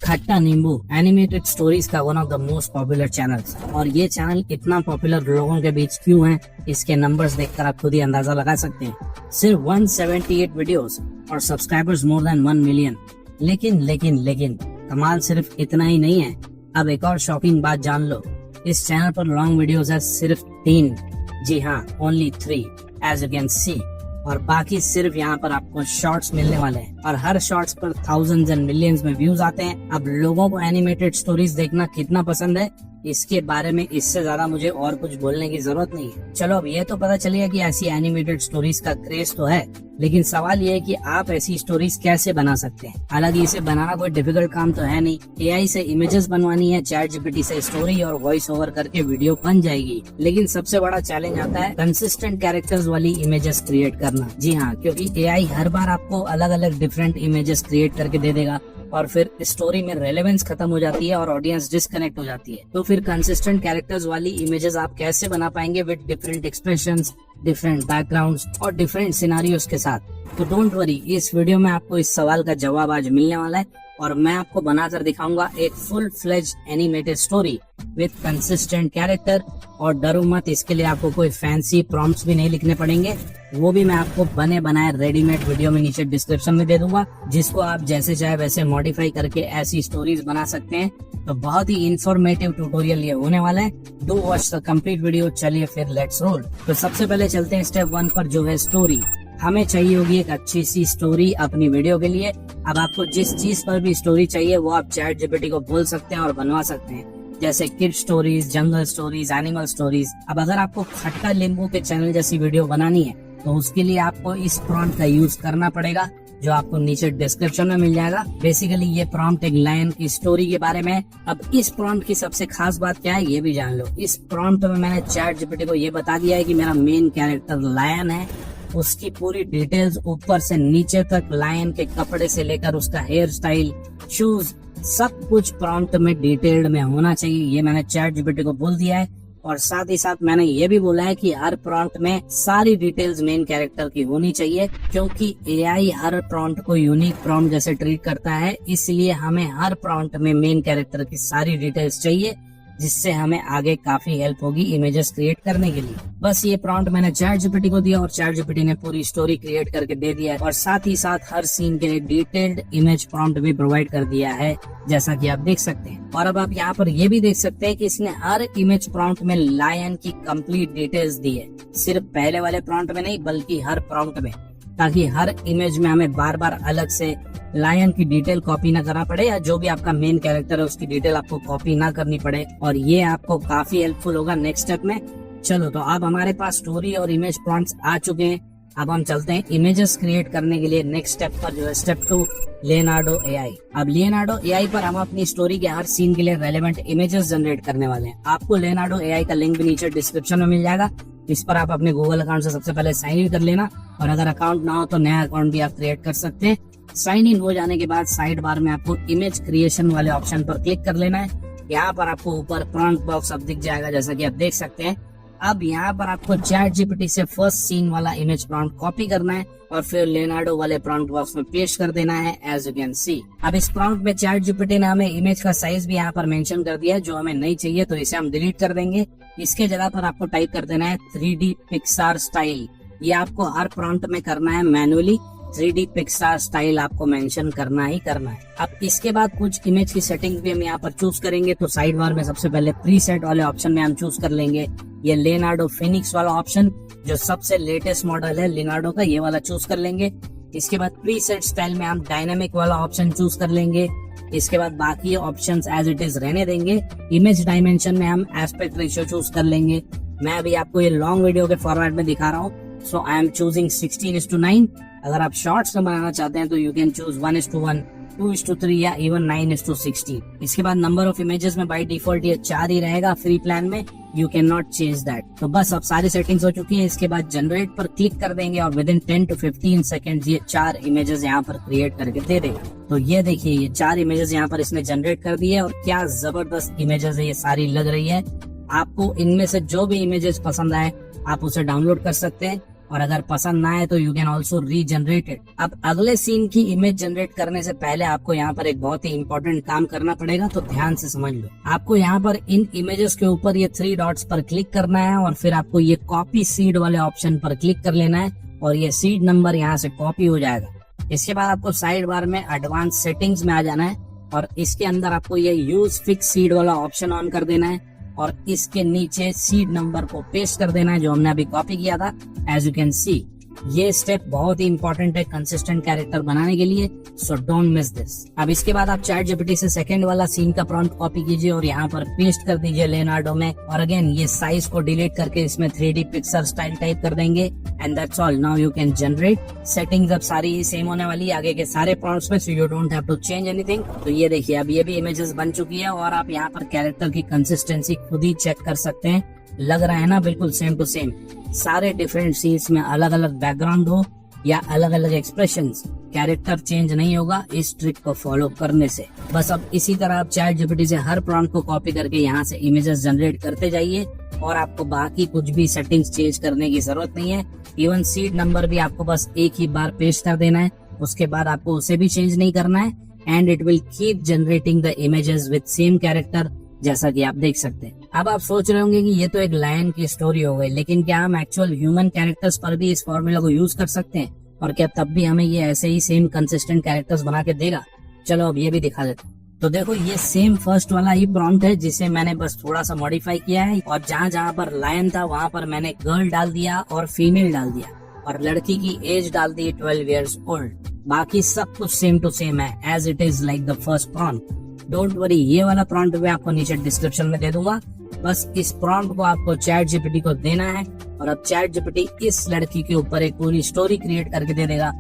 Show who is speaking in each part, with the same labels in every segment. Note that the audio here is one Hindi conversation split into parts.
Speaker 1: खट्टा नींबू एनिमेटेड स्टोरीज का one of the most popular channels. और ये चैनल इतना पॉपुलर लोगों के बीच क्यों है, इसके नंबर्स देखकर आप खुद ही अंदाजा लगा सकते हैं। सिर्फ 178 वीडियोस और सब्सक्राइबर्स मोर देन 1 मिलियन। लेकिन कमाल सिर्फ इतना ही नहीं है। अब एक और शॉकिंग बात जान लो, इस चैनल पर लॉन्ग वीडियोस है सिर्फ 3। जी हाँ, only 3 as you can see. और बाकी सिर्फ यहाँ पर आपको शॉर्ट्स मिलने वाले हैं और हर शॉर्ट्स पर थाउजेंड्स एंड मिलियंस में व्यूज आते हैं। अब लोगों को एनिमेटेड स्टोरीज देखना कितना पसंद है, इसके बारे में इससे ज्यादा मुझे और कुछ बोलने की जरूरत नहीं है। चलो अब ये तो पता चल गया कि ऐसी एनिमेटेड स्टोरीज का क्रेज तो है, लेकिन सवाल ये है कि आप ऐसी स्टोरीज कैसे बना सकते हैं। हालांकि इसे बनाना कोई डिफिकल्ट काम तो है नहीं। एआई से इमेजेस बनवानी है, चैट जीपीटी से स्टोरी और वॉइस ओवर करके वीडियो बन जाएगी। लेकिन सबसे बड़ा चैलेंज आता है कंसिस्टेंट कैरेक्टर्स वाली इमेजेस क्रिएट करना। जी हाँ, क्योंकि एआई हर बार आपको अलग अलग डिफरेंट इमेजेस क्रिएट करके दे देगा और फिर स्टोरी में रेलेवेंस खत्म हो जाती है और ऑडियंस डिस्कनेक्ट हो जाती है। तो फिर कंसिस्टेंट कैरेक्टर्स वाली इमेजेस आप कैसे बना पाएंगे with different expressions, different backgrounds और डिफरेंट सिनारियोस के साथ। तो डोंट वरी, इस वीडियो में आपको इस सवाल का जवाब आज मिलने वाला है और मैं आपको बनाकर दिखाऊंगा एक full fledged animated story with consistent character. और डरो मत, इसके लिए आपको कोई फैंसी प्रॉम्प्ट्स भी नहीं लिखने पड़ेंगे, वो भी मैं आपको बने बनाए रेडीमेड वीडियो में नीचे डिस्क्रिप्शन में दे दूंगा, जिसको आप जैसे चाहे वैसे मॉडिफाई करके ऐसी स्टोरीज बना सकते हैं। तो बहुत ही इंफॉर्मेटिव ट्यूटोरियल ये होने वाला है। Do watch the complete video. चलिए फिर लेट्स रोल। तो सबसे पहले चलते हैं स्टेप 1 पर, जो है स्टोरी। हमें चाहिए होगी एक अच्छी सी स्टोरी अपनी वीडियो के लिए। अब आपको जिस चीज पर भी स्टोरी चाहिए वो आप चैट जीपीटी को बोल सकते हैं और बनवा सकते हैं, जैसे किड स्टोरीज, जंगल स्टोरीज, एनिमल स्टोरीज। अब अगर आपको खट्टा नींबू के चैनल जैसी वीडियो बनानी है तो उसके लिए आपको इस प्रॉम्प्ट का यूज करना पड़ेगा, जो आपको नीचे डिस्क्रिप्शन में मिल जाएगा। बेसिकली ये प्रॉम्प्ट एक लायन की स्टोरी के बारे में है। अब इस प्रॉम्प्ट की सबसे खास बात क्या है ये भी जान लो। इस प्रॉम्प्ट में मैंने चैट जीपीटी को ये बता दिया है कि मेरा मेन कैरेक्टर लायन है, उसकी पूरी डिटेल्स ऊपर से नीचे तक, लायन के कपड़े से लेकर उसका हेयर स्टाइल, शूज, सब कुछ प्रॉम्प्ट में डिटेल्ड में होना चाहिए। ये मैंने चैट जीपीटी को बोल दिया है। और साथ ही साथ मैंने ये भी बोला है कि हर प्रॉम्प्ट में सारी डिटेल्स मेन कैरेक्टर की होनी चाहिए, क्योंकि एआई हर प्रॉम्प्ट को यूनिक प्रॉम्प्ट जैसे ट्रीट करता है। इसलिए हमें हर प्रॉम्प्ट में मेन कैरेक्टर की सारी डिटेल्स चाहिए, जिससे हमें आगे काफी हेल्प होगी इमेजेस क्रिएट करने के लिए। बस ये प्रॉम्प्ट मैंने चैट जीपीटी को दिया और चैट जीपीटी ने पूरी स्टोरी क्रिएट करके दे दिया है। और साथ ही साथ हर सीन के लिए डिटेल्ड इमेज प्रॉम्प्ट भी प्रोवाइड कर दिया है, जैसा कि आप देख सकते हैं। और अब आप यहाँ पर ये भी देख सकते हैं कि इसने हर इमेज प्रॉम्प्ट में लायन की कंप्लीट डिटेल्स दी है। सिर्फ पहले वाले प्रॉम्प्ट में नहीं, बल्कि हर प्रॉम्प्ट में, ताकि हर इमेज में हमें बार बार अलग से लायन की डिटेल कॉपी ना करना पड़े, या जो भी आपका मेन कैरेक्टर है उसकी डिटेल आपको कॉपी ना करनी पड़े। और ये आपको काफी हेल्पफुल होगा नेक्स्ट स्टेप में। चलो, तो अब हमारे पास स्टोरी और इमेज प्रॉम्प्ट्स आ चुके हैं। अब हम चलते हैं इमेजेस क्रिएट करने के लिए नेक्स्ट स्टेप पर, जो है स्टेप 2, लियोनार्डो एआई। अब लियोनार्डो एआई पर हम अपनी स्टोरी के हर सीन के लिए रेलेवेंट इमेजेस जनरेट करने वाले हैं। आपको लियोनार्डो एआई का लिंक भी नीचे डिस्क्रिप्शन में मिल जाएगा। इस पर आप अपने गूगल अकाउंट से सबसे पहले साइन इन कर लेना, और अगर अकाउंट ना हो तो नया अकाउंट भी आप क्रिएट कर सकते हैं। साइन इन हो जाने के बाद साइड बार में आपको इमेज क्रिएशन वाले ऑप्शन पर क्लिक कर लेना है। यहाँ पर आपको ऊपर प्रॉम्प्ट बॉक्स अब दिख जाएगा, जैसा कि आप देख सकते हैं। अब यहाँ पर आपको चैट जीपीटी से फर्स्ट सीन वाला इमेज प्रॉम्प्ट कॉपी करना है और फिर लियोनार्डो वाले प्रॉम्प्ट बॉक्स में पेस्ट कर देना है, एज यू कैन सी। अब इस प्रॉम्प्ट में चैट जीपीटी ने हमें इमेज का साइज भी यहाँ पर मेंशन कर दिया है, जो हमें नहीं चाहिए, तो इसे हम डिलीट कर देंगे। इसके जगह पर आपको टाइप कर देना है 3D पिक्सार स्टाइल। ये आपको हर प्रॉम्प्ट में करना है मैनुअली। 3D पिक्सार स्टाइल आपको मेंशन करना ही करना है। अब इसके बाद कुछ इमेज की सेटिंग भी हम यहाँ पर चूज करेंगे। तो साइड बार में सबसे पहले प्रीसेट वाले ऑप्शन में हम चूज कर लेंगे ये लियोनार्डो फिनिक्स वाला ऑप्शन, जो सबसे लेटेस्ट मॉडल है लियोनार्डो का, ये वाला चूज कर लेंगे। इसके बाद प्रीसेट स्टाइल में हम डायनामिक वाला ऑप्शन चूज कर लेंगे। इसके बाद बाकी ऑप्शंस एज इट इज रहने देंगे। इमेज डायमेंशन में हम एस्पेक्ट रेशियो चूज कर लेंगे। मैं अभी आपको ये लॉन्ग वीडियो के फॉर्मेट में दिखा रहा हूँ, सो आई एम चूजिंग 16:9। अगर आप शॉर्ट्स में बनाना चाहते हैं तो यू कैन चूज 1:1, 2:3 या इवन 9:16। इसके बाद नंबर ऑफ इमेजेस में बाय डिफॉल्ट ये 4 ही रहेगा फ्री प्लान में, you can not change that. तो बस अब सारी सेटिंग्स हो चुकी है। इसके बाद जनरेट पर क्लिक कर देंगे और विद इन 10 to 15 सेकेंड ये 4 इमेजेस यहाँ पर क्रिएट करके दे देगा। तो ये देखिए, ये 4 इमेजेस यहाँ पर इसने जनरेट कर दी है और क्या जबरदस्त इमेजेस है ये सारी लग रही है। आपको इनमें से जो भी इमेजेस पसंद आए आप उसे डाउनलोड कर सकते हैं और अगर पसंद ना आए तो you can also regenerate it. अब अगले सीन की इमेज जनरेट करने से पहले आपको यहाँ पर एक बहुत ही इंपॉर्टेंट काम करना पड़ेगा, तो ध्यान से समझ लो। आपको यहाँ पर इन इमेजेस के ऊपर ये 3 डॉट्स पर क्लिक करना है और फिर आपको ये कॉपी सीड वाले ऑप्शन पर क्लिक कर लेना है और ये सीड नंबर यहाँ से कॉपी हो जाएगा। इसके बाद आपको साइड बार में एडवांस सेटिंग्स में आ जाना है और इसके अंदर आपको ये यूज फिक्स सीड वाला ऑप्शन ऑन कर देना है और इसके नीचे सीड नंबर को पेस्ट कर देना है जो हमने अभी कॉपी किया था। एज यू कैन सी ये स्टेप बहुत ही इंपॉर्टेंट है कंसिस्टेंट कैरेक्टर बनाने के लिए, सो डोंट मिस दिस। अब इसके बाद आप चैट जीपीटी से सेकंड वाला सीन का प्रॉम्प्ट कॉपी कीजिए और यहाँ पर पेस्ट कर दीजिए लेनार्डो में और अगेन ये साइज को डिलीट करके इसमें 3D पिक्सल स्टाइल टाइप कर देंगे and that's all. Now you can generate. Settings अब सारी सेम होने वाली है आगे के सारे प्रॉम्प्ट्स में, so you don't have to change anything. तो ये देखिए अब ये भी इमेजेस बन चुकी है और आप यहाँ पर कैरेक्टर की कंसिस्टेंसी खुद ही चेक कर सकते हैं। लग रहा है ना बिल्कुल सेम टू सेम। सारे डिफरेंट सीन्स में अलग अलग बैकग्राउंड हो या अलग अलग एक्सप्रेशंस, कैरेक्टर चेंज नहीं होगा इस ट्रिक को फॉलो करने से। बस अब इसी तरह आप चैट जीपीटी से हर प्रॉम्प्ट को कॉपी करके यहाँ से इमेजेस जनरेट करते जाइए और आपको बाकी कुछ भी सेटिंग्स चेंज करने की जरूरत नहीं है। इवन सीड नंबर भी आपको बस एक ही बार पेस्ट कर देना है, उसके बाद आपको उसे भी चेंज नहीं करना है and it will keep generating the images with same character, जैसा कि आप देख सकते हैं। अब आप सोच रहे होंगे कि ये तो एक लायन की स्टोरी हो गई, लेकिन क्या हम एक्चुअल ह्यूमन कैरेक्टर्स पर भी इस फॉर्मूला को यूज कर सकते हैं और क्या तब भी हमें ये ऐसे ही सेम कंसिस्टेंट कैरेक्टर्स बना के देगा? चलो अब ये भी दिखा देते हैं। तो देखो ये सेम फर्स्ट वाला ही प्रॉम्प्ट है जिसे मैंने बस थोड़ा सा मॉडिफाई किया है और जहाँ जहाँ पर लायन था वहाँ पर मैंने गर्ल डाल दिया और फीमेल डाल दिया और लड़की की एज डाल दी 12 इयर्स ओल्ड। बाकी सब कुछ सेम टू सेम है as it is like the first prompt. Don't worry, ये वाला प्रॉम्प्ट भी आपको नीचे डिस्क्रिप्शन में दे दूंगा। बस इस प्रॉम्प्ट को आपको चैट जीपीटी को देना है और अब चैट जीपीटी इस लड़की के ऊपर एक पूरी स्टोरी क्रिएट करके दे देगा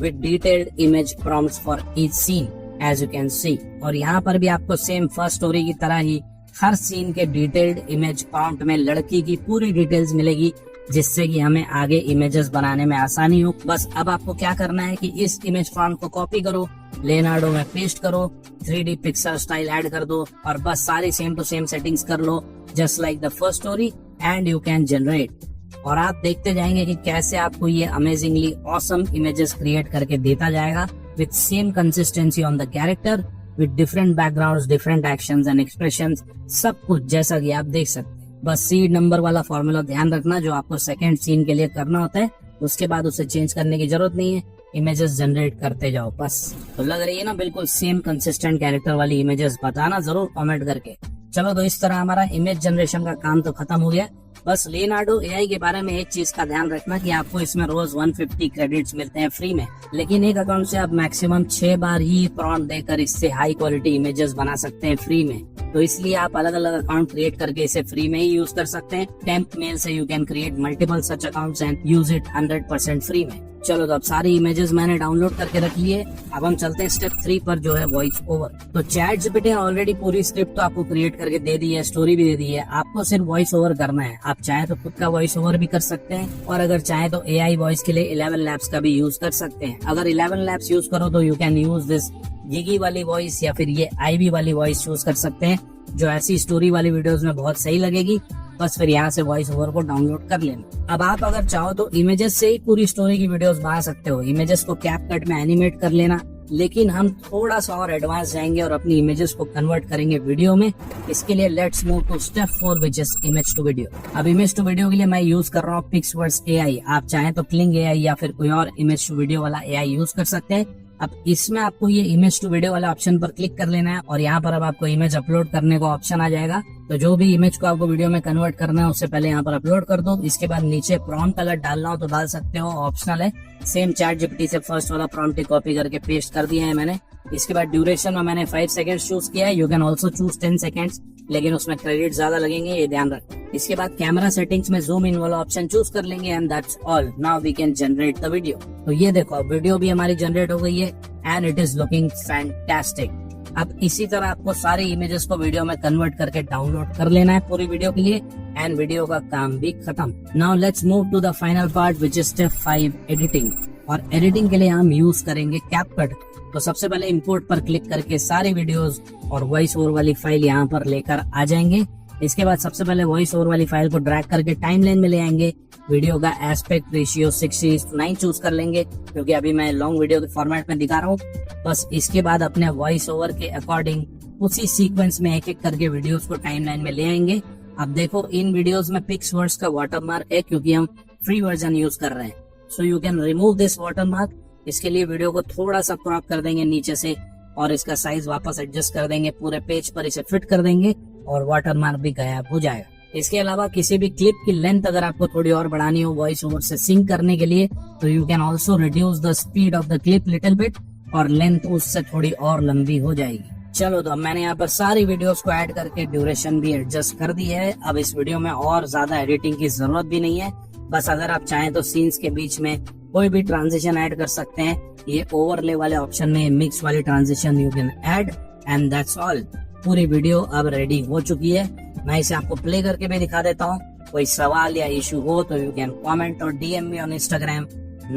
Speaker 1: with detailed image prompts for each scene as you can see. और यहाँ पर भी आपको सेम फर्स्ट स्टोरी की तरह ही हर सीन के डिटेल्ड इमेज प्रॉम्प्ट में लड़की की पूरी डिटेल्स मिलेगी, जिससे कि हमें आगे इमेजेस बनाने में आसानी हो। बस अब आपको क्या करना है कि इस इमेज प्रॉम्प्ट को कॉपी करो, लेनार्डो में पेस्ट करो, 3D पिक्सल स्टाइल ऐड कर दो और बस सारी सेम टू सेम सेटिंग्स कर लो just like the first story and you can generate. और आप देखते जाएंगे कि कैसे आपको ये अमेजिंगली ऑसम इमेजेस क्रिएट करके देता जाएगा with same consistency on the character, with different backgrounds, different actions and expressions, सब कुछ जैसा कि आप देख सकते हैं। बस सीड नंबर वाला फॉर्मूला ध्यान रखना जो आपको सेकंड सीन के लिए करना होता है, उसके बाद उसे चेंज करने की जरूरत नहीं है, इमेजेस जनरेट करते जाओ बस। तो लग रही है ना बिल्कुल सेम कंसिस्टेंट कैरेक्टर वाली इमेजेस? बताना जरूर कमेंट करके। चलो तो इस तरह हमारा इमेज जनरेशन का काम तो खत्म हो गया। बस लेनार्डो एआई के बारे में एक चीज का ध्यान रखना कि आपको इसमें रोज 150 क्रेडिट्स मिलते हैं फ्री में, लेकिन एक अकाउंट से आप मैक्सिमम 6 बार ही प्रॉम्प्ट देकर इससे हाई क्वालिटी इमेजेस बना सकते हैं फ्री में। तो इसलिए आप अलग अलग अकाउंट क्रिएट करके इसे फ्री में ही यूज कर सकते हैं। टेम्प मेल से you can create multiple such accounts and use it 100% free में। चलो तो अब सारी इमेजेस मैंने डाउनलोड करके रख लिए। अब हम चलते हैं स्टेप 3 पर जो है वॉइस ओवर। तो चैट जीपीटी ने ऑलरेडी पूरी स्क्रिप्ट तो आपको क्रिएट करके दे दी है, स्टोरी भी दे दी है, आपको सिर्फ वॉइस ओवर करना है। आप चाहे तो खुद का वॉइस ओवर भी कर सकते हैं और अगर चाहे तो एआई वॉइस के लिए 11 लैब्स का भी यूज कर सकते हैं। अगर 11 लैब्स यूज करो तो you can use this Gigi वाली वॉइस या फिर ये आईवी वाली वॉइस यूज कर सकते हैं, जो ऐसी स्टोरी वाली वीडियोस में बहुत सही लगेगी। बस फिर यहाँ से वॉइस ओवर को डाउनलोड कर लेना। अब आप अगर चाहो तो इमेजेस से ही पूरी स्टोरी की वीडियोस बना सकते हो। इमेजेस को कैपकट में एनिमेट कर लेना, लेकिन हम थोड़ा सा और एडवांस जाएंगे और अपनी इमेजेस को कन्वर्ट करेंगे वीडियो में। इसके लिए let's move to step 4 which is image to video. अब इमेज टू वीडियो के लिए मैं यूज कर रहा हूँ पिक्सवर्स एआई। आप चाहें तो क्लिंग एआई या फिर कोई और इमेज टू वीडियो वाला एआई यूज कर सकते हैं। अब इसमें आपको ये इमेज टू वीडियो वाला ऑप्शन पर क्लिक कर लेना है और यहाँ पर अब आपको इमेज अपलोड करने का ऑप्शन आ जाएगा। तो जो भी इमेज को आपको वीडियो में कन्वर्ट करना है उससे पहले यहाँ पर अपलोड कर दो। इसके बाद नीचे प्रॉम्प्ट अगर डालना हो तो डाल सकते हो, ऑप्शनल है। सेम चैट जीपीटी से फर्स्ट वाला प्रॉम्प्ट ही कॉपी करके पेस्ट कर दिया है मैंने। इसके बाद ड्यूरेशन में मैंने 5 सेकंड्स चूज किया है। You can also choose 10 seconds, लेकिन उसमें क्रेडिट ज्यादा लगेंगे, ये ध्यान रखना। इसके बाद कैमरा सेटिंग्स में जूम इन वाला ऑप्शन चूज कर लेंगे and that's all. Now we can generate the video. तो ये देखो अब वीडियो भी हमारी जनरेट हो गई है and it is looking fantastic. अब इसी तरह आपको सारे इमेजेस को वीडियो में कन्वर्ट करके डाउनलोड कर लेना है पूरी वीडियो के लिए एंड वीडियो का काम भी खत्म। Now let's move to the final part which is step 5 editing. और एडिटिंग के लिए हम यूज करेंगे कैपकट। तो सबसे पहले इंपोर्ट पर क्लिक करके सारे वीडियोस और वॉइस ओवर वाली फाइल यहाँ पर लेकर आ जाएंगे। इसके बाद सबसे पहले वॉइस ओवर वाली फाइल को ड्रैग करके टाइमलाइन में ले आएंगे वीडियो का एस्पेक्ट रेशियो 60:9 चूज कर लेंगे, क्योंकि अभी मैं लॉन्ग वीडियो के फॉर्मेट में दिखा रहा हूँ। बस इसके बाद अपने वॉइस ओवर के अकॉर्डिंग उसी सीक्वेंस में एक एक करके वीडियोस को टाइमलाइन में ले आएंगे। अब देखो इन वीडियोस में पिक्सवर्ड्स का वाटरमार्क है, क्योंकि हम फ्री वर्जन यूज कर रहे हैं। So you can remove this watermark. इसके लिए वीडियो को थोड़ा सा क्रॉप कर देंगे नीचे से और इसका साइज वापस एडजस्ट कर देंगे, पूरे पेज पर इसे फिट कर देंगे और वाटरमार्क भी गायब हो जाएगा। इसके अलावा किसी भी क्लिप की लेंथ अगर आपको थोड़ी और बढ़ानी हो वॉइस ओवर से सिंक करने के लिए, तो you can also reduce the speed of the clip little bit और लेंथ उससे थोड़ी और लंबी हो जाएगी। चलो, तो अब मैंने यहाँ पर सारी वीडियोस को ऐड करके ड्यूरेशन भी एडजस्ट कर दी है। अब इस वीडियो में और ज्यादा एडिटिंग की जरूरत भी नहीं है। बस अगर आप चाहें तो सीन्स के बीच में कोई भी ट्रांजिशन ऐड कर सकते हैं। ये ओवरले वाले ऑप्शन में मिक्स वाली transition you can add and that's all. पूरी वीडियो अब रेडी हो चुकी है। मैं इसे आपको प्ले करके भी दिखा देता हूँ। कोई सवाल या इशू हो तो यू कैन कमेंट और DM me on Instagram.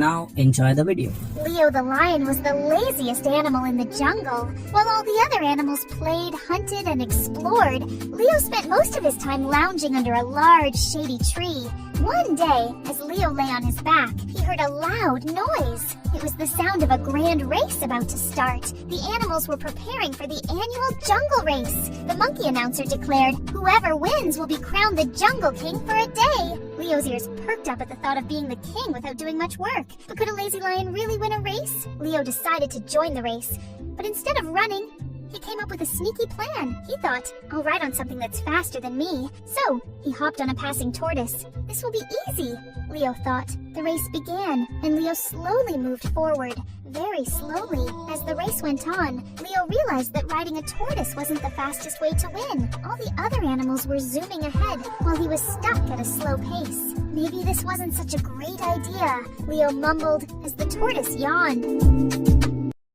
Speaker 1: Now enjoy the video.
Speaker 2: Leo the lion was the laziest animal in the jungle. While all the other animals played, hunted, and explored, Leo spent most of his time lounging under a large, shady tree. One day, as Leo lay on his back, he heard a loud noise. It was the sound of a grand race about to start. The animals were preparing for the annual jungle race. The monkey announcer declared, "Whoever wins will be crowned the Jungle King for a day." Leo's ears perked up at the thought of being the king without doing much work. But could a lazy lion really win a race? Leo decided to join the race. But instead of running, he came up with a sneaky plan. He thought, "I'll ride on something that's faster than me." So, he hopped on a passing tortoise. This will be easy, Leo thought. The race began, and Leo slowly moved forward. Very slowly. As the race went on, Leo realized that riding a tortoise wasn't the fastest way to win. All the other animals were zooming ahead, while he was stuck at a slow pace. Maybe this wasn't such a great idea, Leo mumbled as the tortoise yawned.